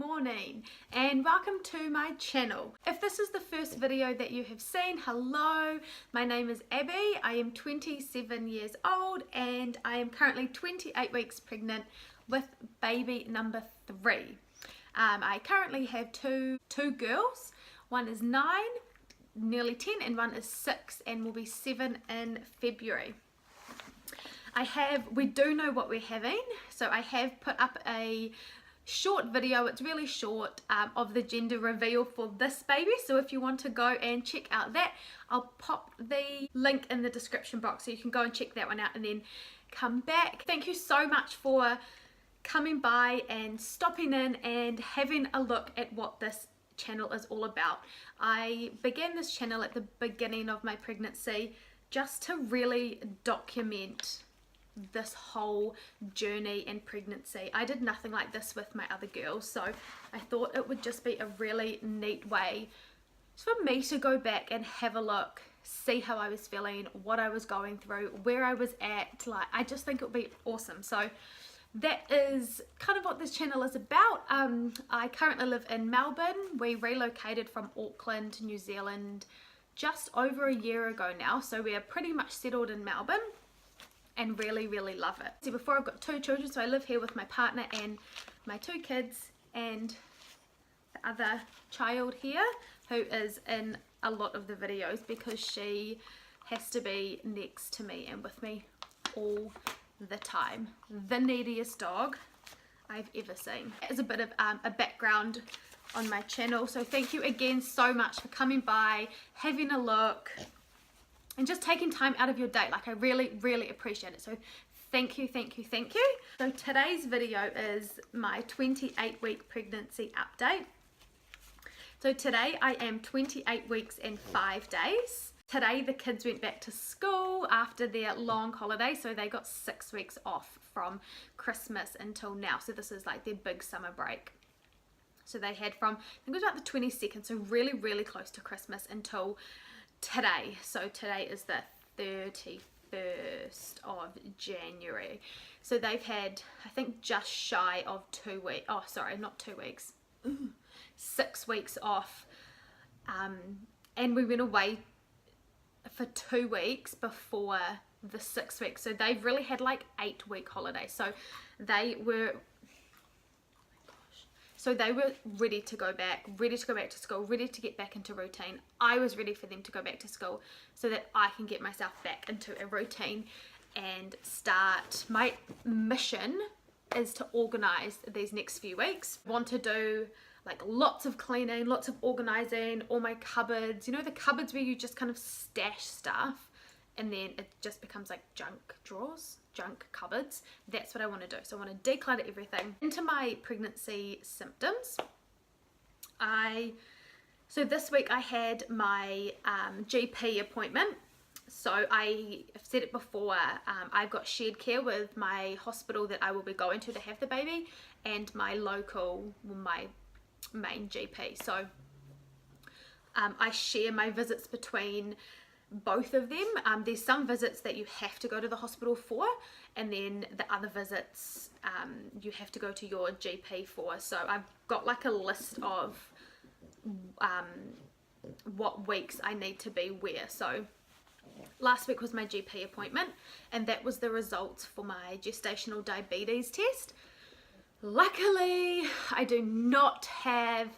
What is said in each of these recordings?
morning and welcome to my channel. If this is the first video that you have seen, hello, my name is Abby. I am 27 years old and I am currently 28 weeks pregnant with baby number 3. I currently have two girls. One is 9, nearly 10, and one is 6 and will be 7 in February. We do know what we're having, so I have put up a short video, it's really short, of the gender reveal for this baby. So if you want to go and check out that, I'll pop the link in the description box so you can go and check that one out and then come back. Thank you so much for coming by and stopping in and having a look at what this channel is all about. I began this channel at the beginning of my pregnancy just to really document this whole journey and pregnancy. I did nothing like this with my other girls, so I thought it would just be a really neat way for me to go back and have a look, see how I was feeling, what I was going through, where I was at. Like, I just think it would be awesome. So that is kind of what this channel is about. I currently live in Melbourne. We relocated from Auckland, New Zealand just over a year ago now, so we are pretty much settled in Melbourne and really love it. See, before I've got 2 children, so I live here with my partner and my 2 kids and the other child here who is in a lot of the videos because she has to be next to me and with me all the time. The neediest dog I've ever seen. As a bit of a background on my channel, so thank you again so much for coming by, having a look, and just taking time out of your day. Like, I really appreciate it. So thank you. So today's video is my 28 week pregnancy update. So today I am 28 weeks and 5 days. Today the kids went back to school after their long holiday, so they got 6 weeks off from Christmas until now. So this is like their big summer break. So they had from, I think it was about the 22nd, so really close to Christmas until today. So today is the 31st of January. So they've had, I think, just shy of 2 weeks. Oh, sorry, not 2 weeks. 6 weeks off. And we went away for 2 weeks before the 6 weeks. So they've really had like 8-week holiday. So they were ready to go back to school, ready to get back into routine. I was ready for them to go back to school so that I can get myself back into a routine and start. My mission is to organize these next few weeks. I want to do like lots of cleaning, lots of organizing, all my cupboards, you know, the cupboards where you just kind of stash stuff and then it just becomes like junk drawers, junk cupboards. That's what I want to do. So I want to declutter everything. Into my pregnancy symptoms, so this week I had my GP appointment. So I've said it before, I've got shared care with my hospital that I will be going to have the baby and my main GP. So I share my visits between both of them. There's some visits that you have to go to the hospital for, and then the other visits you have to go to your GP for. So I've got like a list of what weeks I need to be where. So last week was my GP appointment and that was the results for my gestational diabetes test. Luckily I do not have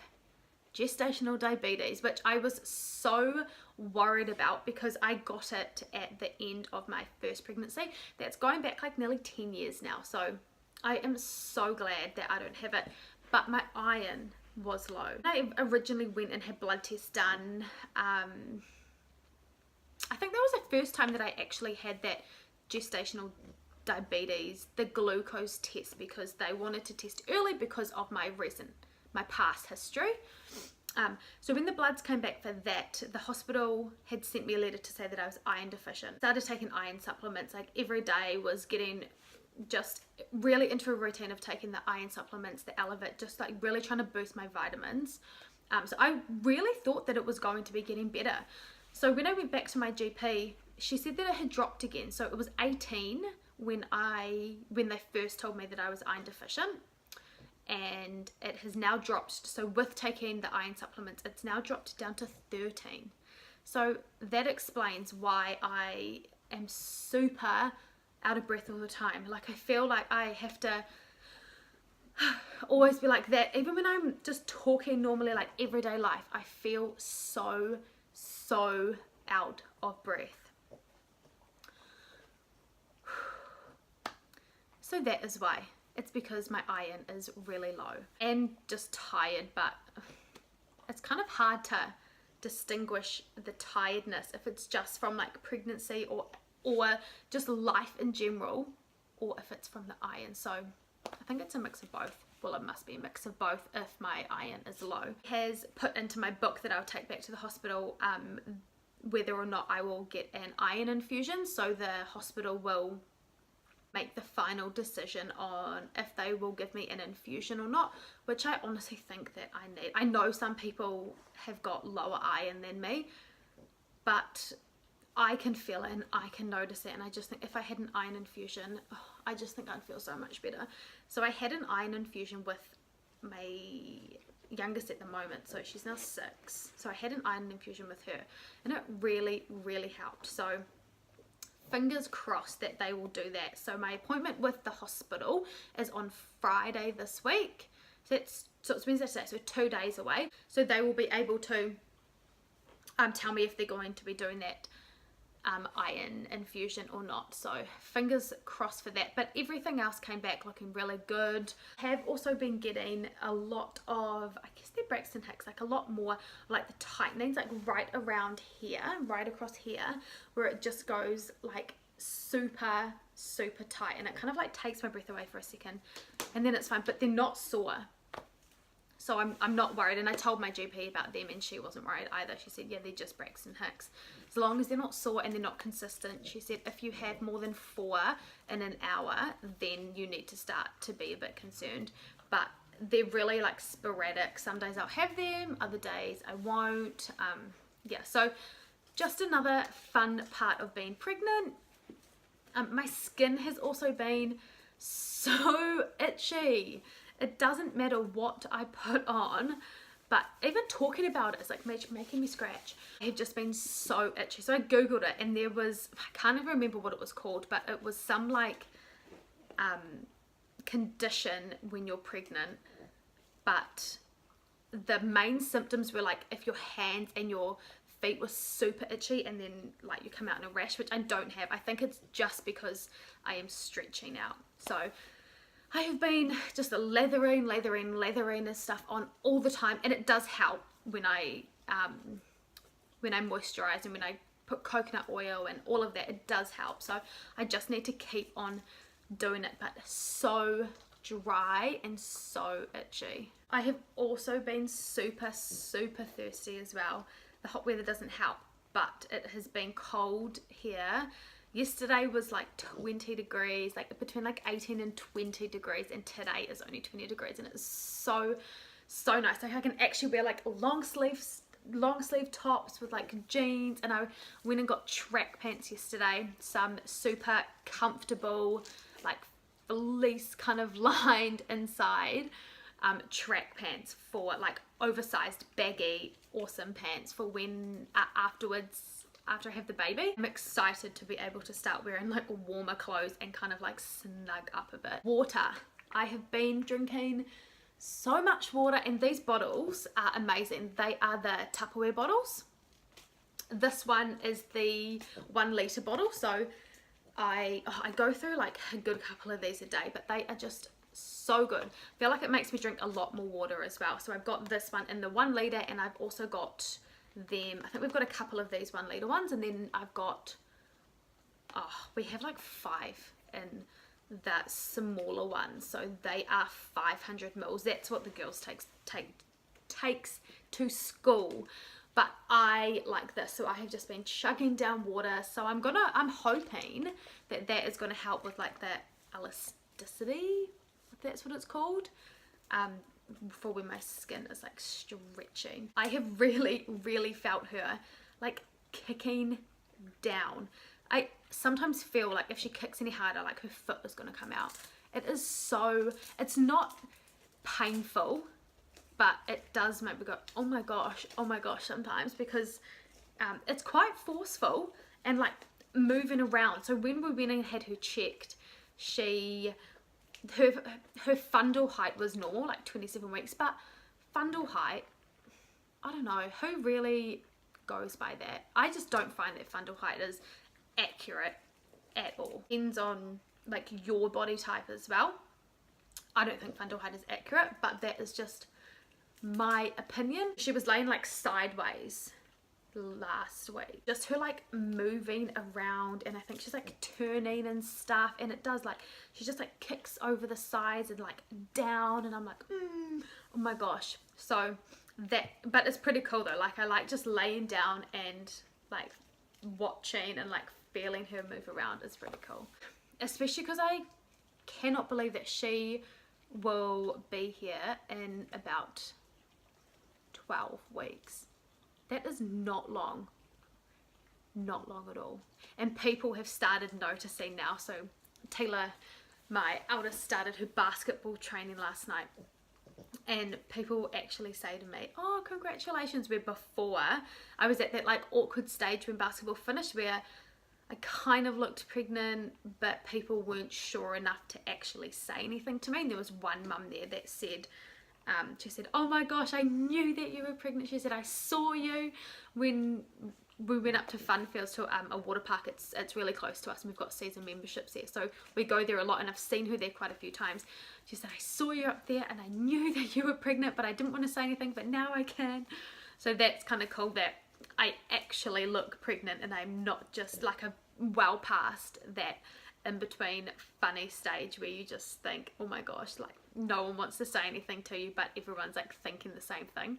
gestational diabetes, which I was so worried about because I got it at the end of my first pregnancy. That's going back like nearly 10 years now, so I am so glad that I don't have it. But my iron was low. I originally went and had blood tests done. I think that was the first time that I actually had that gestational diabetes, the glucose test, because they wanted to test early because of my past history. So when the bloods came back for that, the hospital had sent me a letter to say that I was iron deficient. Started taking iron supplements, like every day was getting just really into a routine of taking the iron supplements, the Elevate, just like really trying to boost my vitamins. So I really thought that it was going to be getting better. So when I went back to my GP, she said that it had dropped again. So it was 18 when they first told me that I was iron deficient. and it has now dropped, so with taking the iron supplements, it's now dropped down to 13. So that explains why I am super out of breath all the time. Like I feel like I have to always be like that. Even when I'm just talking normally, like everyday life, I feel so out of breath. So that is why. It's because my iron is really low and just tired, but it's kind of hard to distinguish the tiredness if it's just from like pregnancy or just life in general, or if it's from the iron. So I think it's a mix of both. Well, it must be a mix of both if my iron is low. It has put into my book that I'll take back to the hospital whether or not I will get an iron infusion, so the hospital will make the final decision on if they will give me an infusion or not, which I honestly think that I need. I know some people have got lower iron than me, but I can feel it and I can notice it, and I just think if I had an iron infusion, I just think I'd feel so much better. So I had an iron infusion with my youngest at the moment, so she's now 6. So I had an iron infusion with her, and it really helped. So fingers crossed that they will do that. So my appointment with the hospital is on Friday this week. So it's Wednesday today, so 2 days away. So they will be able to tell me if they're going to be doing that iron infusion or not. So fingers crossed for that. But everything else came back looking really good. I have also been getting a lot of, I guess they're Braxton Hicks, like a lot more like the tightenings, like right around here, right across here, where it just goes like super tight, and it kind of like takes my breath away for a second, and then it's fine, but they're not sore. So I'm not worried, and I told my GP about them and she wasn't worried either. She said, yeah, they're just Braxton Hicks. As long as they're not sore and they're not consistent, she said if you have more than 4 in an hour, then you need to start to be a bit concerned. But they're really like sporadic. Some days I'll have them, other days I won't. Yeah, so just another fun part of being pregnant. My skin has also been so itchy. It doesn't matter what I put on, but even talking about it is like making me scratch. I have just been so itchy. So I googled it, and there was, I can't even remember what it was called, but it was some like condition when you're pregnant, but the main symptoms were like if your hands and your feet were super itchy, and then like you come out in a rash, which I don't have. I think it's just because I am stretching out. So I have been just lathering this stuff on all the time, and it does help when I moisturize and when I put coconut oil and all of that. It does help, so I just need to keep on doing it, but so dry and so itchy. I have also been super thirsty as well. The hot weather doesn't help, but it has been cold here. Yesterday was like 20 degrees, like between like 18 and 20 degrees, and today is only 20 degrees, and it's so nice. Like I can actually wear like long sleeve tops with like jeans, and I went and got track pants yesterday, some super comfortable like fleece kind of lined inside track pants, for like oversized baggy awesome pants for when after I have the baby. I'm excited to be able to start wearing like warmer clothes and kind of like snug up a bit. Water. I have been drinking so much water, and these bottles are amazing. They are the Tupperware bottles. This one is the 1 litre bottle, so I go through like a good couple of these a day, but they are just so good. I feel like it makes me drink a lot more water as well. So I've got this one in the 1 litre, and I've also got them, I think we've got a couple of these 1 litre ones, and then I've got, we have like 5 in that smaller one, so they are 500 mils. That's what the girls takes to school, but I like this, so I have just been chugging down water. So I'm hoping that is gonna help with like the elasticity, if that's what it's called, for when my skin is like stretching. I have really felt her like kicking down. I sometimes feel like if she kicks any harder, like her foot is gonna come out. It is so, it's not painful, but it does make me go, oh my gosh sometimes, because it's quite forceful and like moving around. So when we went and had her checked, her fundal height was normal, like 27 weeks, but fundal height, I don't know who really goes by that. I just don't find that fundal height is accurate at all. Depends on like your body type as well. I don't think fundal height is accurate, but that is just my opinion. She was laying like sideways last week, just her like moving around, and I think she's like turning and stuff, and it does like, she just like kicks over the sides and like down, and I'm like oh my gosh. So that, but it's pretty cool though. Like I like just laying down and like watching and like feeling her move around is pretty cool, especially because I cannot believe that she will be here in about 12 weeks. That is not long at all, and people have started noticing now. So Taylor, my eldest, started her basketball training last night, and people actually say to me, oh congratulations, where before I was at that like awkward stage when basketball finished where I kind of looked pregnant, but people weren't sure enough to actually say anything to me. And there was one mum there that said, she said, oh my gosh, I knew that you were pregnant. She said, I saw you when we went up to Funfields to a water park. It's really close to us, and we've got season memberships there, so we go there a lot, and I've seen her there quite a few times. She said, I saw you up there and I knew that you were pregnant, but I didn't want to say anything, but now I can. So that's kind of cool that I actually look pregnant, and I'm not just like a well past that in between funny stage where you just think, oh my gosh, like no one wants to say anything to you, but everyone's like thinking the same thing.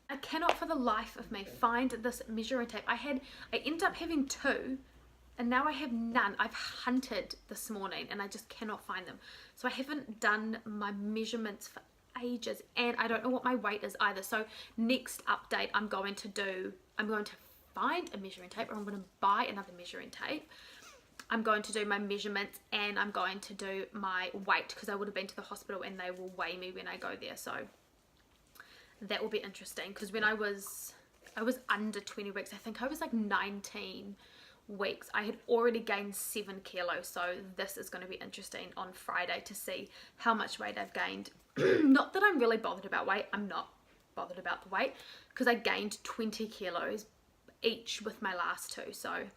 I cannot for the life of me find this measuring tape. I ended up having two, and now I have none. I've hunted this morning and I just cannot find them. So I haven't done my measurements for ages, and I don't know what my weight is either. So next update I'm going to find a measuring tape, or I'm going to buy another measuring tape. I'm going to do my measurements, and I'm going to do my weight, because I would have been to the hospital and they will weigh me when I go there. So that will be interesting, because when I was under 20 weeks, I think I was like 19 weeks, I had already gained 7 kilos. So this is going to be interesting on Friday to see how much weight I've gained. Not that I'm really bothered about weight. I'm not bothered about the weight, because I gained 20 kilos each with my last two, so I'm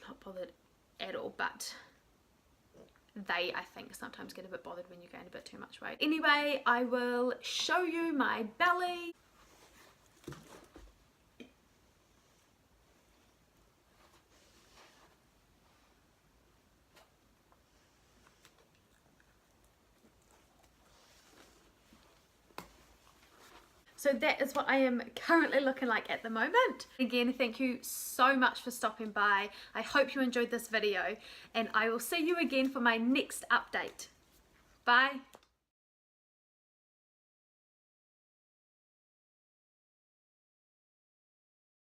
not bothered at all. But they, I think, sometimes get a bit bothered when you gain a bit too much weight. Anyway, I will show you my belly. So that is what I am currently looking like at the moment. Again, thank you so much for stopping by. I hope you enjoyed this video, and I will see you again for my next update. Bye.